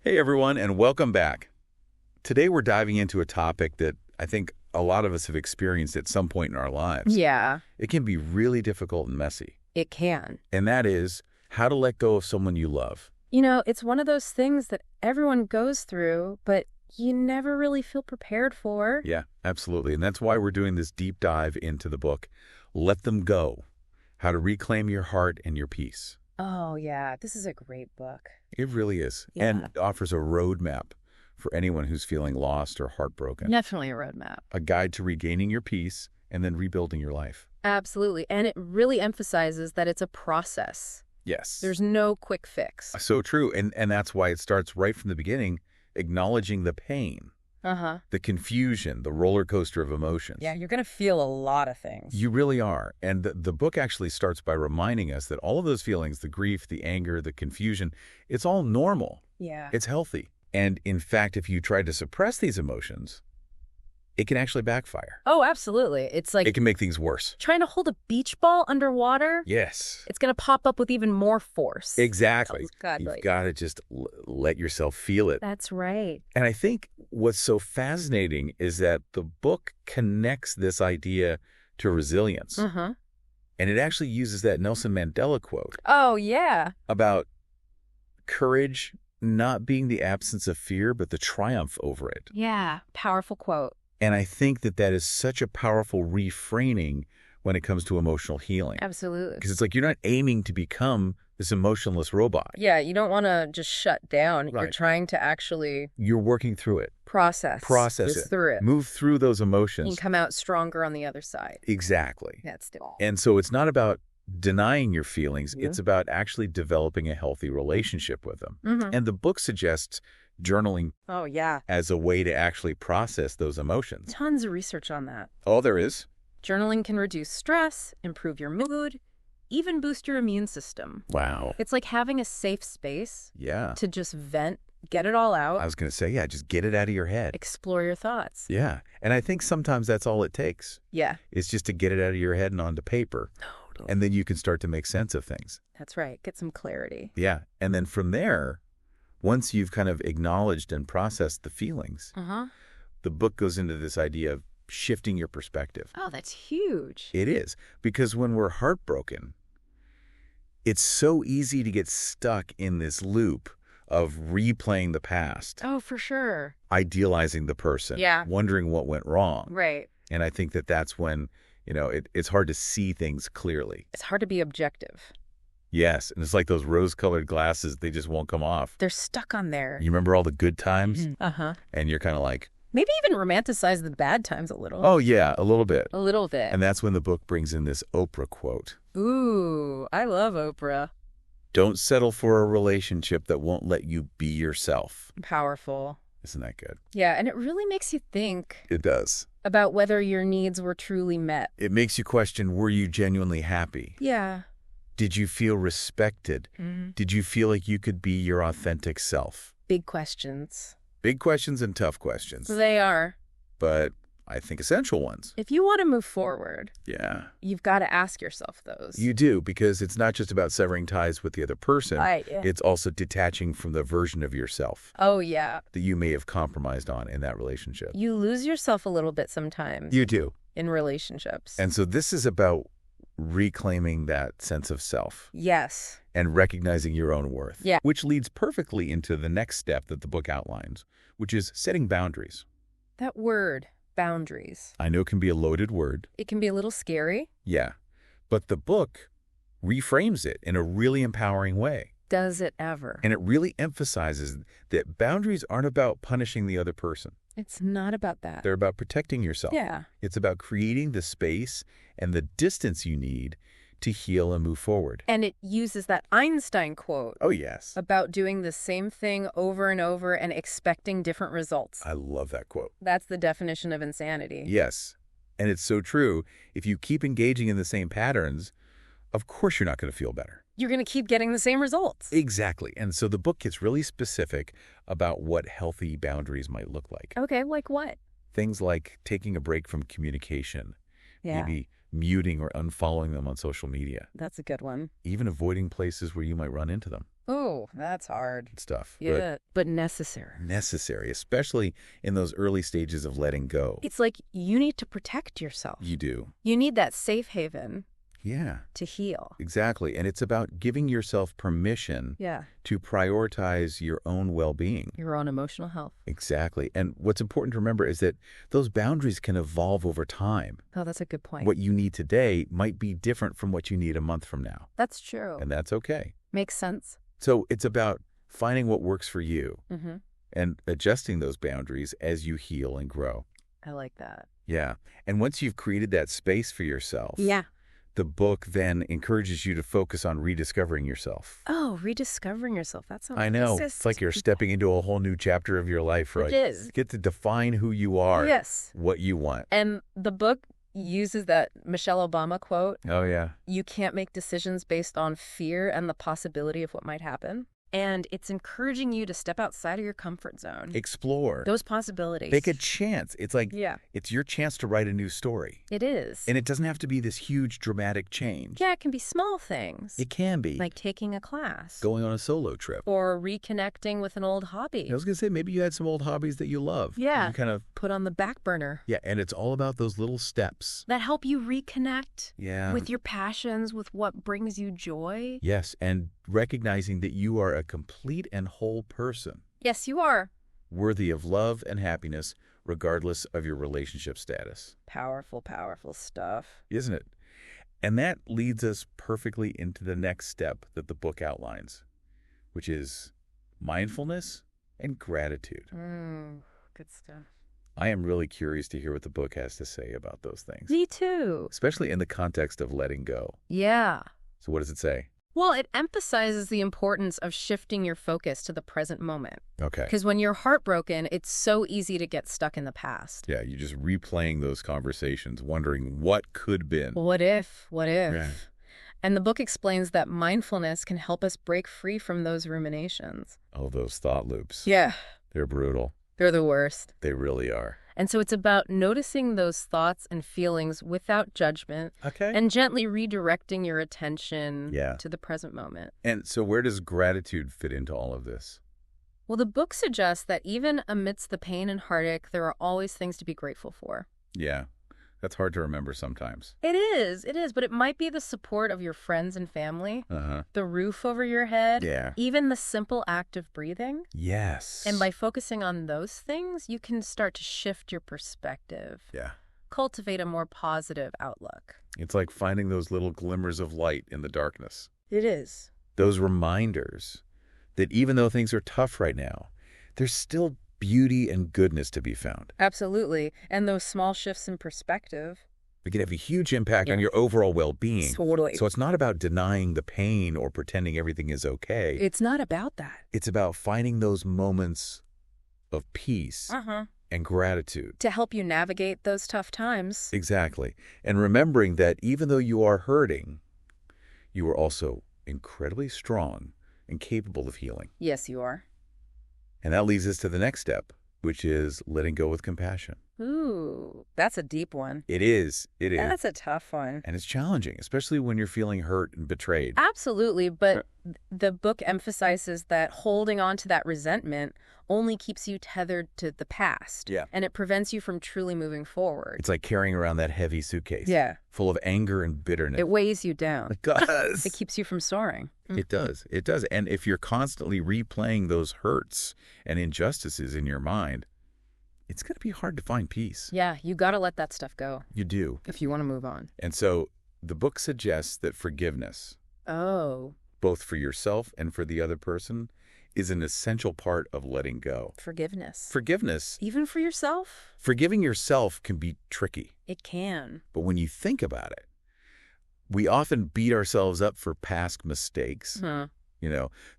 Hey everyone, and welcome back. Today we're diving into a topic that I think a lot of us have experienced at some point in our lives. Yeah, It can be really difficult and messy, it can. and that is how to let go of someone you love. It's one of those things that everyone goes through, but you never really feel prepared for. Yeah, absolutely, and that's why we're doing this deep dive into the book, Let Them Go, How to Reclaim Your Heart and Your Peace. Oh, yeah, this is a great book. It really is, Yeah. and it offers a roadmap for anyone who's feeling lost or heartbroken. Definitely a roadmap. A guide to regaining your peace and then rebuilding your life. Absolutely. And it really emphasizes that it's a process. Yes. There's no quick fix. So true. And that's why it starts right from the beginning, acknowledging the pain, Uh-huh. the confusion, the roller coaster of emotions. Yeah, you're going to feel a lot of things. You really are. And the book actually starts by reminding us that all of those feelings, the grief, the anger, the confusion, it's all normal. Yeah. It's healthy. And in fact, if you try to suppress these emotions, it can actually backfire. Oh, absolutely. It's like It can make things worse. trying to hold a beach ball underwater. Yes. It's going to pop up with even more force. Exactly. Oh, God, You've right. got to just let yourself feel it. That's right. And I think what's so fascinating is that the book connects this idea to resilience. Uh-huh. And it actually uses that Nelson Mandela quote Oh, yeah. about courage not being the absence of fear, but the triumph over it. Yeah. Powerful quote. And I think that that is such a powerful reframing when it comes to emotional healing. Absolutely. Because it's like you're not aiming to become this emotionless robot. Yeah, you don't want to just shut down. You're Right. trying to actually You're working through it. process Process this it. through it. Move through those emotions. And come out stronger on the other side. Exactly. That's still. And so it's not about denying your feelings. Yeah. It's about actually developing a healthy relationship with them. Mm-hmm. And the book suggests journaling Oh, yeah. as a way to actually process those emotions. Tons of research on that. Oh, there is? Journaling can reduce stress, improve your mood, even boost your immune system. Wow. It's like having a safe space Yeah. to just vent, get it all out, I was going to say, yeah, just get it out of your head. explore your thoughts. Yeah. And I think sometimes that's all it takes. Yeah. Is just to get it out of your head and onto paper. Totally. And then you can start to make sense of things. That's right. Get some clarity. Yeah. And then from there, once you've kind of acknowledged and processed the feelings, Uh-huh. the book goes into this idea of shifting your perspective. Oh, that's huge. It is. Because when we're heartbroken, it's so easy to get stuck in this loop of replaying the past, Oh, for sure. idealizing the person, Yeah. wondering what went wrong. Right. And I think that that's when, it's hard to see things clearly. It's hard to be objective. Yes. And it's like those rose-colored glasses, they just won't come off. They're stuck on there. You remember all the good times? Uh-huh. And you're kind of like, Maybe even romanticize the bad times a little. oh, yeah, a little bit. A little bit. And that's when the book brings in this Oprah quote. Ooh, I love Oprah. Don't settle for a relationship that won't let you be yourself. Powerful. Isn't that good? Yeah, and it really makes you think It does. about whether your needs were truly met. It makes you question, were you genuinely happy? Yeah. Did you feel respected? Mm-hmm. Did you feel like you could be your authentic self? Big questions. Big questions and tough questions, They are. but I think essential ones. If you want to move forward, Yeah, you've got to ask yourself those. you do, because it's not just about severing ties with the other person. Right, yeah. It's also detaching from the version of yourself Oh, yeah. that you may have compromised on in that relationship. You lose yourself a little bit sometimes You do. in relationships. And so this is about reclaiming that sense of self Yes. and recognizing your own worth. Yeah. Which leads perfectly into the next step that the book outlines, which is setting boundaries. That word, boundaries. I know it can be a loaded word. It can be a little scary. Yeah. But the book reframes it in a really empowering way. Does it ever? And it really emphasizes that boundaries aren't about punishing the other person. It's not about that. They're about protecting yourself. Yeah. It's about creating the space and the distance you need to heal and move forward. And it uses that Einstein quote Oh, yes. about doing the same thing over and over and expecting different results. I love that quote. That's the definition of insanity. Yes. And it's so true. If you keep engaging in the same patterns, of course you're not going to feel better. You're going to keep getting the same results. Exactly. And so the book gets really specific about what healthy boundaries might look like. Okay, like what? Things like taking a break from communication, Yeah, maybe muting or unfollowing them on social media, that's a good one. even avoiding places where you might run into them. Oh, Oh, that's hard. stuff. Yeah, but necessary. But necessary, especially in those early stages of letting go. It's like you need to protect yourself. You do. You need that safe haven Yeah, to heal. exactly. And it's about giving yourself permission Yeah, to prioritize your own well-being. your own emotional health. Exactly. And what's important to remember is that those boundaries can evolve over time. Oh, that's a good point. What you need today might be different from what you need a month from now. That's true. And that's okay. Makes sense. So it's about finding what works for you Mm-hmm. and adjusting those boundaries as you heal and grow. I like that. Yeah. And once you've created that space for yourself, Yeah. the book then encourages you to focus on rediscovering yourself. Oh, rediscovering yourself. That sounds I know. This is- It's like you're stepping into a whole new chapter of your life, right? It is. You get to define who you are, Yes. what you want. And the book uses that Michelle Obama quote, Oh, yeah. you can't make decisions based on fear and the possibility of what might happen. And it's encouraging you to step outside of your comfort zone. Explore. Those possibilities. Take a chance. It's like Yeah, it's your chance to write a new story. it is. And it doesn't have to be this huge dramatic change. Yeah, it can be small things. It can be. Like taking a class. Going on a solo trip. Or reconnecting with an old hobby. I was going to say, maybe you had some old hobbies that you love. Yeah. You kind of, Put on the back burner. yeah, and it's all about those little steps. That help you reconnect Yeah. with your passions, with what brings you joy. Yes, and recognizing that you are a complete and whole person, Yes, you are. worthy of love and happiness, regardless of your relationship status. Powerful, powerful stuff. Isn't it? And that leads us perfectly into the next step that the book outlines, which is mindfulness and gratitude. Good stuff. I am really curious to hear what the book has to say about those things, Me too. especially in the context of letting go. Yeah. So what does it say? Well, it emphasizes the importance of shifting your focus to the present moment. Okay. Because when you're heartbroken, it's so easy to get stuck in the past. Yeah, you're just replaying those conversations, wondering what could been. What if? What if? Right. And the book explains that mindfulness can help us break free from those ruminations. Oh, those thought loops. Yeah. They're brutal. They're the worst. They really are. And so it's about noticing those thoughts and feelings without judgment Okay. and gently redirecting your attention Yeah. to the present moment. And so where does gratitude fit into all of this? Well, the book suggests that even amidst the pain and heartache, there are always things to be grateful for. Yeah, that's hard to remember sometimes. It is, but it might be the support of your friends and family, Uh-huh. the roof over your head, Yeah. even the simple act of breathing. Yes. And by focusing on those things, you can start to shift your perspective, Yeah. cultivate a more positive outlook. It's like finding those little glimmers of light in the darkness. It is. Those reminders that even though things are tough right now, there's still beauty and goodness to be found. Absolutely. And those small shifts in perspective. It can have a huge impact on Yeah. your overall well-being. Totally. So it's not about denying the pain or pretending everything is okay. It's not about that. It's about finding those moments of peace and gratitude. To help you navigate those tough times. Exactly. And remembering that even though you are hurting, you are also incredibly strong and capable of healing. Yes, you are. And that leads us to the next step, which is letting go with compassion. Ooh, that's a deep one. It is. It is. That's a tough one. And it's challenging, especially when you're feeling hurt and betrayed. Absolutely, but the book emphasizes that holding on to that resentment only keeps you tethered to the past. Yeah. And it prevents you from truly moving forward. It's like carrying around that heavy suitcase. Yeah. Full of anger and bitterness. It weighs you down. It does. It keeps you from soaring. It does. It does. And if you're constantly replaying those hurts and injustices in your mind, it's going to be hard to find peace. Yeah, you got to let that stuff go You do. if you want to move on. And so the book suggests that forgiveness, Oh, both for yourself and for the other person, is an essential part of letting go. forgiveness. Forgiveness, Even for yourself? forgiving yourself can be tricky. It can. But when you think about it, we often beat ourselves up for past mistakes, Huh.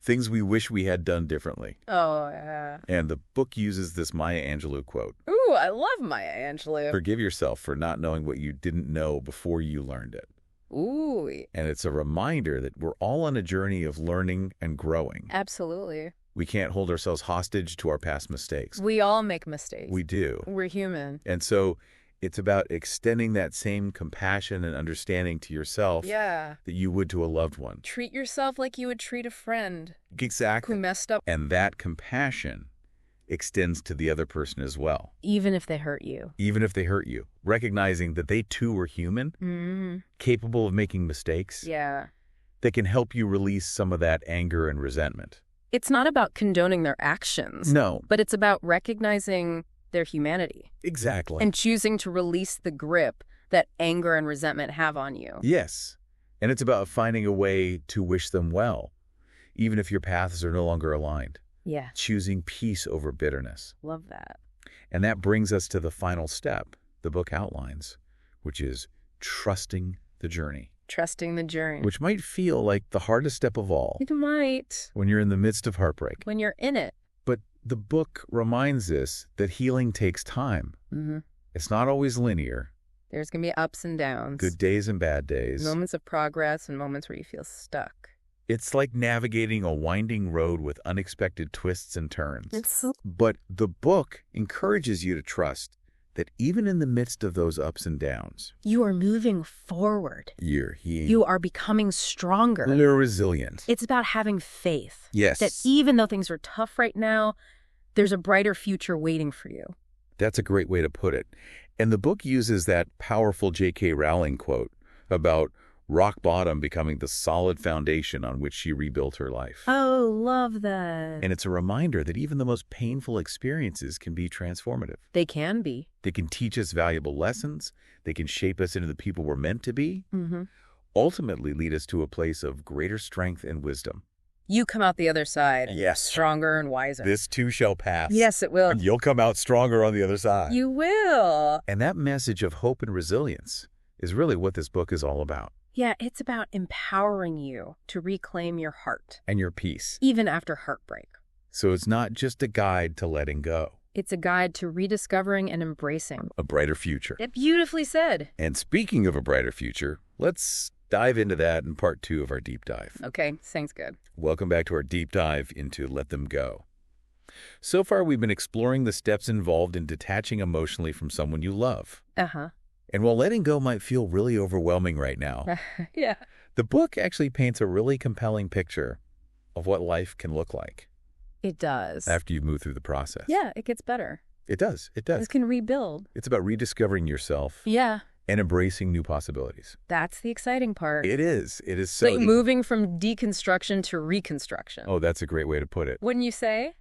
things we wish we had done differently. Oh, yeah. And the book uses this Maya Angelou quote: Ooh, I love Maya Angelou. forgive yourself for not knowing what you didn't know before you learned it. Ooh, And it's a reminder that we're all on a journey of learning and growing. absolutely. We can't hold ourselves hostage to our past mistakes. We all make mistakes. We do. We're human. And so It's about extending that same compassion and understanding to yourself Yeah. that you would to a loved one. Treat yourself like you would treat a friend who Exactly. messed up, And that compassion extends to the other person as well. even if they hurt you. Even if they hurt you, recognizing that they too were human, capable of making mistakes, Yeah. that can help you release some of that anger and resentment. It's not about condoning their actions. No. But it's about recognizing their humanity. Exactly. And choosing to release the grip that anger and resentment have on you. Yes. And it's about finding a way to wish them well, even if your paths are no longer aligned. Yeah. Choosing peace over bitterness. Love that. And that brings us to the final step the book outlines, which is trusting the journey, Trusting the journey. which might feel like the hardest step of all It might. when you're in the midst of heartbreak. When you're in it. But the book reminds us that healing takes time. It's not always linear. There's going to be ups and downs. Good days and bad days. Moments of progress and moments where you feel stuck. It's like navigating a winding road with unexpected twists and turns. But the book encourages you to trust that even in the midst of those ups and downs, You are moving forward. you're You are becoming stronger. You're resilient. It's about having faith. Yes. That even though things are tough right now, there's a brighter future waiting for you. That's a great way to put it. And the book uses that powerful J.K. Rowling quote about rock bottom becoming the solid foundation on which she rebuilt her life. Oh, love that. And it's a reminder that even the most painful experiences can be transformative. They can be. They can teach us valuable lessons. They can shape us into the people we're meant to be. Mm-hmm. Ultimately lead us to a place of greater strength and wisdom. You come out the other side. Yes. Stronger and wiser. This too shall pass. Yes, it will. And you'll come out stronger on the other side. You will. And that message of hope and resilience is really what this book is all about. Yeah, it's about empowering you to reclaim your heart, And your peace. even after heartbreak. So it's not just a guide to letting go. It's a guide to rediscovering and embracing. A brighter future. It beautifully said. And speaking of a brighter future, let's dive into that in part 2 of our deep dive. Okay, sounds good. Welcome back to our deep dive into Let Them Go. So far, we've been exploring the steps involved in detaching emotionally from someone you love. Uh-huh. And while letting go might feel really overwhelming right now, Yeah. the book actually paints a really compelling picture of what life can look like It does. after you've moved through the process. Yeah, it gets better. It does. It does. This can rebuild. It's about rediscovering yourself Yeah, and embracing new possibilities. that's the exciting part. It is. It is so... Like moving from deconstruction to reconstruction. Oh, that's a great way to put it. Wouldn't you say?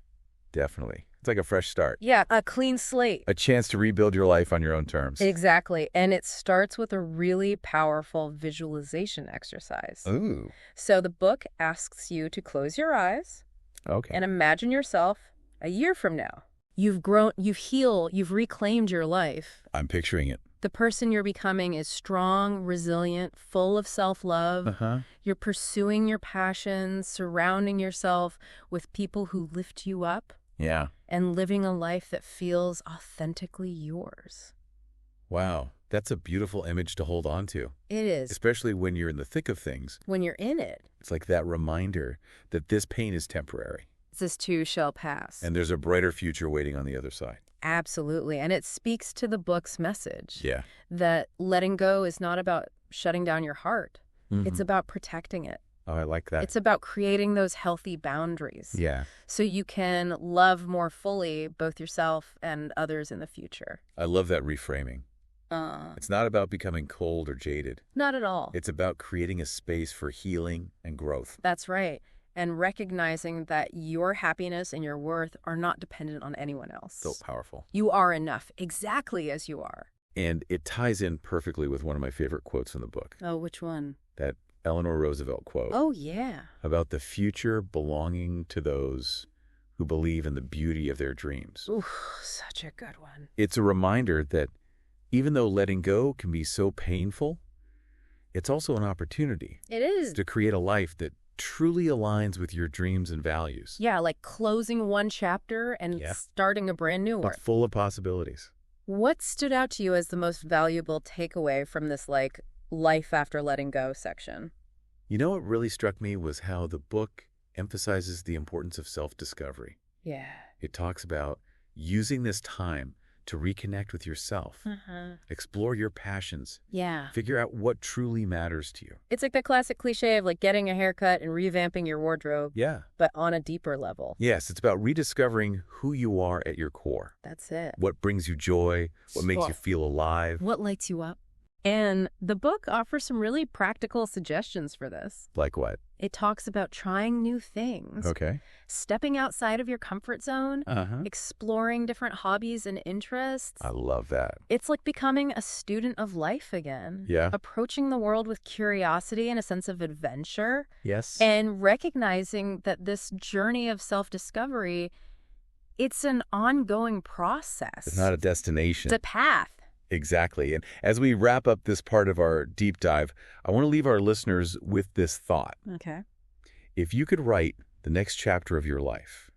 Definitely. It's like a fresh start. Yeah, a clean slate. A chance to rebuild your life on your own terms. Exactly. And it starts with a really powerful visualization exercise. Ooh. So the book asks you to close your eyes Okay. and imagine yourself a year from now. You've grown, you've healed, you've reclaimed your life. I'm picturing it. The person you're becoming is strong, resilient, full of self-love. Uh-huh. You're pursuing your passions, surrounding yourself with people who lift you up, Yeah. and living a life that feels authentically yours. Wow. That's a beautiful image to hold on to, It is. especially when you're in the thick of things. When you're in it, It's like that reminder that this pain is temporary this too shall pass. and there's a brighter future waiting on the other side. Absolutely. And it speaks to the book's message Yeah. that letting go is not about shutting down your heart. It's Mhm. about protecting it. Oh, I like that. It's about creating those healthy boundaries. Yeah. So you can love more fully both yourself and others in the future. I love that reframing. It's not about becoming cold or jaded. Not at all. It's about creating a space for healing and growth. That's right. And recognizing that your happiness and your worth are not dependent on anyone else. So powerful. You are enough, exactly as you are. And it ties in perfectly with one of my favorite quotes in the book, Oh, which one? that Eleanor Roosevelt quote Oh, yeah. about the future belonging to those who believe in the beauty of their dreams. Ooh, such a good one. It's a reminder that even though letting go can be so painful, it's also an opportunity It is. to create a life that truly aligns with your dreams and values. Yeah, like closing one chapter and Yeah. starting a brand new one. But full of possibilities. What stood out to you as the most valuable takeaway from this, like, life after letting go section? You know what really struck me was how the book emphasizes the importance of self-discovery. Yeah. It talks about using this time to reconnect with yourself, explore your passions, Yeah. figure out what truly matters to you. It's like the classic cliche of like getting a haircut and revamping your wardrobe, Yeah. but on a deeper level. Yes, it's about rediscovering who you are at your core. That's it. What brings you joy, what makes you feel alive. What lights you up? And the book offers some really practical suggestions for this. Like what? It talks about trying new things, Okay. stepping outside of your comfort zone, exploring different hobbies and interests. I love that. It's like becoming a student of life again. Yeah. Approaching the world with curiosity and a sense of adventure. Yes. And recognizing that this journey of self-discovery, it's an ongoing process. It's not a destination. It's a path. Exactly. And as we wrap up this part of our deep dive, I want to leave our listeners with this thought. Okay. If you could write the next chapter of your life,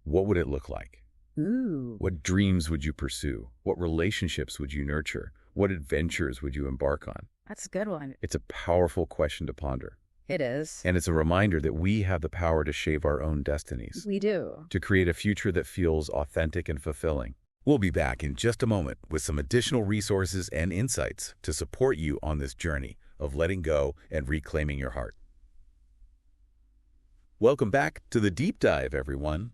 what would it look like? Ooh. What dreams would you pursue? What relationships would you nurture? What adventures would you embark on? That's a good one. It's a powerful question to ponder. It is. And it's a reminder that we have the power to shape our own destinies, We do. to create a future that feels authentic and fulfilling. We'll be back in just a moment with some additional resources and insights to support you on this journey of letting go and reclaiming your heart. Welcome back to the Deep Dive, everyone.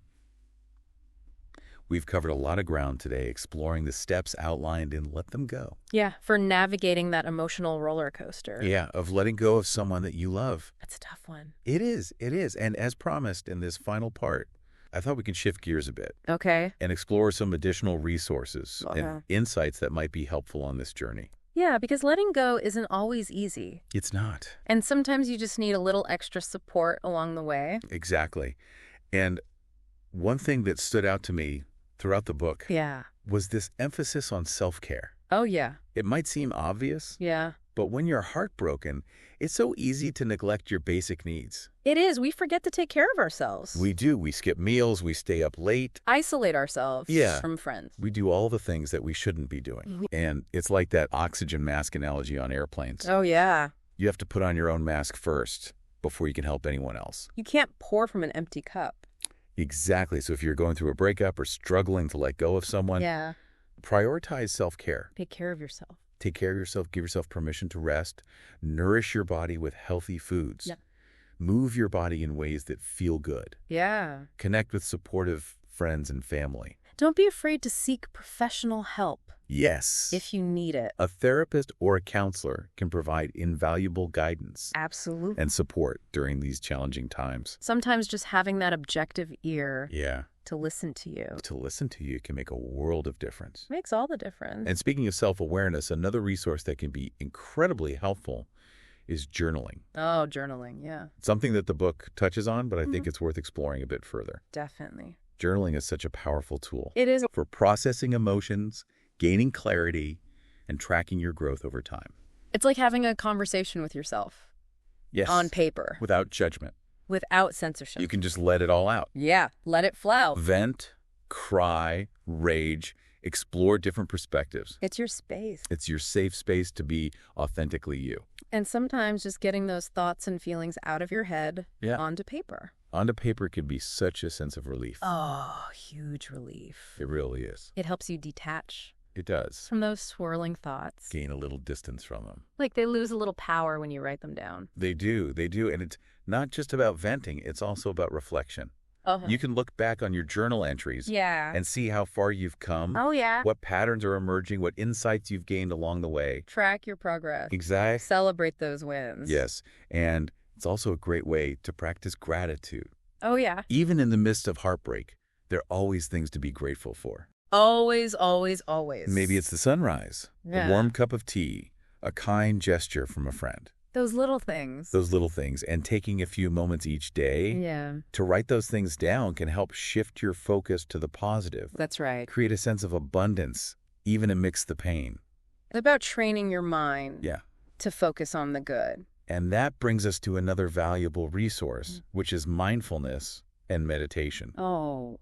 We've covered a lot of ground today exploring the steps outlined in Let Them Go. Yeah, for navigating that emotional roller coaster. Yeah, of letting go of someone that you love. That's a tough one. It is. And as promised in this final part, I thought we could shift gears a bit Okay. and explore some additional resources and insights that might be helpful on this journey. Yeah, because letting go isn't always easy. It's not. And sometimes you just need a little extra support along the way. Exactly. And one thing that stood out to me throughout the book Yeah. was this emphasis on self-care. Oh, yeah. It might seem obvious, Yeah. but when you're heartbroken, it's so easy to neglect your basic needs. It is. We forget to take care of ourselves. We do. We skip meals. We stay up late. Isolate ourselves Yeah. from friends. We do all the things that we shouldn't be doing. And it's like that oxygen mask analogy on airplanes. Oh, yeah. You have to put on your own mask first before you can help anyone else. You can't pour from an empty cup. Exactly. So if you're going through a breakup or struggling to let go of someone, Yeah. prioritize self-care. Take care of yourself. Take care of yourself. Give yourself permission to rest. Nourish your body with healthy foods. Yep. Move your body in ways that feel good. Yeah. Connect with supportive friends and family. Don't be afraid to seek professional help Yes. if you need it. A therapist or a counselor can provide invaluable guidance Absolutely. and support during these challenging times. Sometimes just having that objective ear Yeah. to listen to you To listen to you can make a world of difference. makes all the difference. And speaking of self-awareness, another resource that can be incredibly helpful is journaling. Oh, journaling. Yeah, Something that the book touches on, but I think it's worth exploring a bit further. definitely. Journaling is such a powerful tool It is. for processing emotions, gaining clarity, and tracking your growth over time. It's like having a conversation with yourself Yes. on paper Without judgment. without censorship. You can just let it all out. Yeah, let it flow. Vent, cry, rage, explore different perspectives. It's your space. It's your safe space to be authentically you. And sometimes just getting those thoughts and feelings out of your head onto paper. Onto paper can be such a sense of relief. Oh, huge relief. It really is. It helps you detach It does. from those swirling thoughts. Gain a little distance from them. Like they lose a little power when you write them down. They do. And it's not just about venting. It's also about reflection. Oh, You can look back on your journal entries yeah. and see how far you've come, Oh, yeah. what patterns are emerging, what insights you've gained along the way. Track your progress. Exactly. Celebrate those wins. Yes. And it's also a great way to practice gratitude. Oh, yeah. Even in the midst of heartbreak, there are always things to be grateful for. Always, always, always. Maybe it's the sunrise, Yeah. a warm cup of tea, a kind gesture from a friend. those little things. Those little things. And taking a few moments each day Yeah, to write those things down can help shift your focus to the positive. that's right. Create a sense of abundance, even amidst the pain. It's about training your mind Yeah. to focus on the good. And that brings us to another valuable resource, which is mindfulness and meditation. Oh,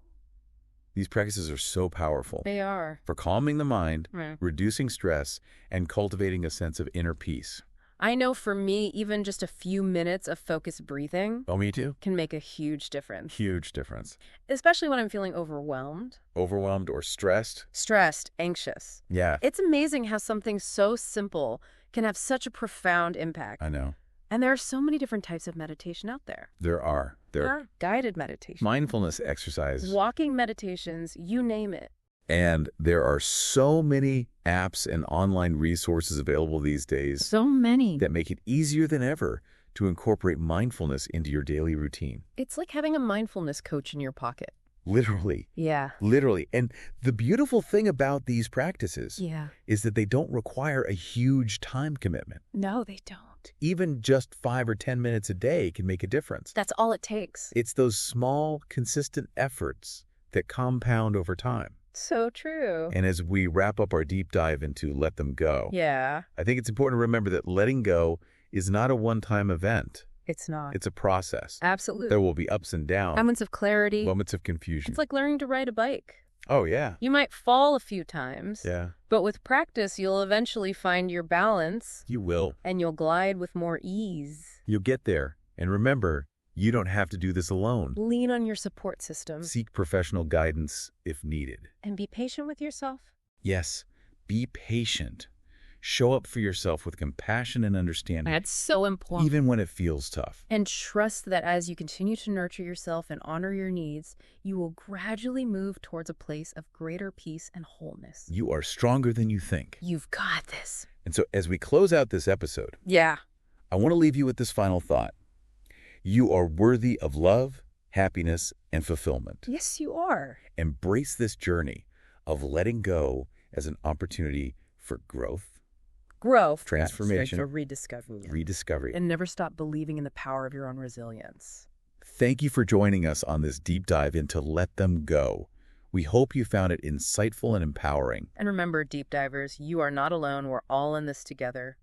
These practices are so powerful they are. for calming the mind, Right. reducing stress, and cultivating a sense of inner peace. I know for me, even just a few minutes of focused breathing Oh, me too. can make a huge difference. Huge difference. Especially when I'm feeling overwhelmed. Overwhelmed or stressed? Stressed, anxious. Yeah. It's amazing how something so simple can have such a profound impact. I know. And there are so many different types of meditation out there. There are. There are guided meditations, Mindfulness exercises. walking meditations, you name it. And there are so many apps and online resources available these days So many. that make it easier than ever to incorporate mindfulness into your daily routine. It's like having a mindfulness coach in your pocket. Literally. Yeah. Literally. And the beautiful thing about these practices is that they don't require a huge time commitment. No, they don't. Even just 5 or 10 minutes a day can make a difference. That's all it takes. It's those small, consistent efforts that compound over time. So true. And as we wrap up our deep dive into Let Them Go, Yeah. I think it's important to remember that letting go is not a one-time event. It's not. It's a process. Absolutely. There will be ups and downs, Moments of clarity. moments of confusion. It's like learning to ride a bike. Oh, yeah. You might fall a few times, Yeah. but with practice, you'll eventually find your balance, You will. and you'll glide with more ease. You'll get there. And remember, you don't have to do this alone. Lean on your support system, Seek professional guidance if needed. and be patient with yourself. Yes, be patient. Show up for yourself with compassion and understanding, That's so important. even when it feels tough. And trust that as you continue to nurture yourself and honor your needs, you will gradually move towards a place of greater peace and wholeness. You are stronger than you think. You've got this. And so as we close out this episode, Yeah. I want to leave you with this final thought. You are worthy of love, happiness, and fulfillment. Yes, you are. Embrace this journey of letting go as an opportunity for growth, Growth. transformation, For rediscovering. rediscovery. And never stop believing in the power of your own resilience. Thank you for joining us on this deep dive into Let Them Go. We hope you found it insightful and empowering. And remember, deep divers, you are not alone. We're all in this together.